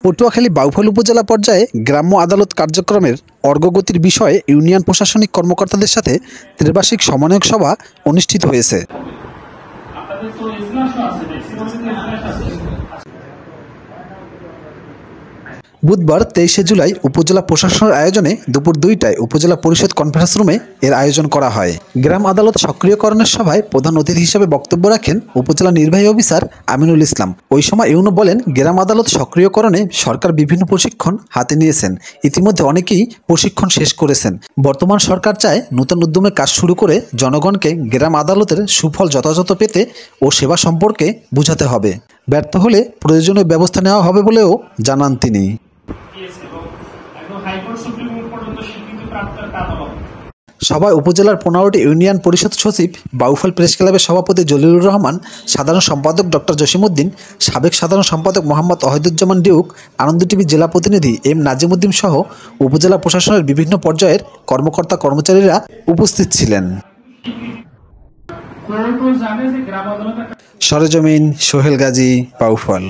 পটুয়াখালী বাউফল উপজেলা পর্যায়ে গ্রাম্য আদালত কার্যক্রমের অগ্রগতির বিষয়ে ইউনিয়ন প্রশাসনিক কর্মকর্তাদের সাথে ত্রিবার্ষিক সমন্বয়ক সভা অনুষ্ঠিত হয়েছে। বুধবার 23শে জুলাই উপজেলা প্রশাসনের আয়োজনে দুপুর 2টায় উপজেলা পরিষদ কনফারেন্স রুমে এর আয়োজন করা হয়। গ্রাম আদালত সক্রিয়করণের সভায় প্রধান অতিথি হিসেবে বক্তব্য রাখেন উপজেলা নির্বাহী অফিসার আমিনুল ইসলাম। ওই সময় ইউনো বলেন, গ্রাম আদালত সক্রিয়করণে সরকার বিভিন্ন প্রশিক্ষণ হাতে নিয়েছেন। ইতিমধ্যে অনেকেই প্রশিক্ষণ শেষ করেছেন। বর্তমান সরকার চায় নতুন উদ্যমে কাজ শুরু করে জনগণকে গ্রাম আদালতের সুফল যথাযথ পেতে ও সেবা সম্পর্কে বোঝাতে হবে। ব্যর্থ হলে প্রয়োজনীয় ব্যবস্থা নেওয়া হবে বলেও জানান তিনি। সভায় উপজেলার 15টি ইউনিয়ন পরিষদ সচিব, বাউফল প্রেস ক্লাবের সভাপতি জলিলুর রহমান, সাধারণ সম্পাদক ডক্টর জসিমউদ্দিন, সাবেক সাধারণ সম্পাদক মোহাম্মদ ওয়াহিদুজ্জামান ডিউক, আনন্দ টিভি জেলা প্রতিনিধি এম নাজিমউদ্দিন সহ উপজেলা প্রশাসনের বিভিন্ন পর্যায়ের কর্মকর্তা কর্মচারীরা উপস্থিত ছিলেন। সরেজমিন, সোহেল গাজী, বাউফল।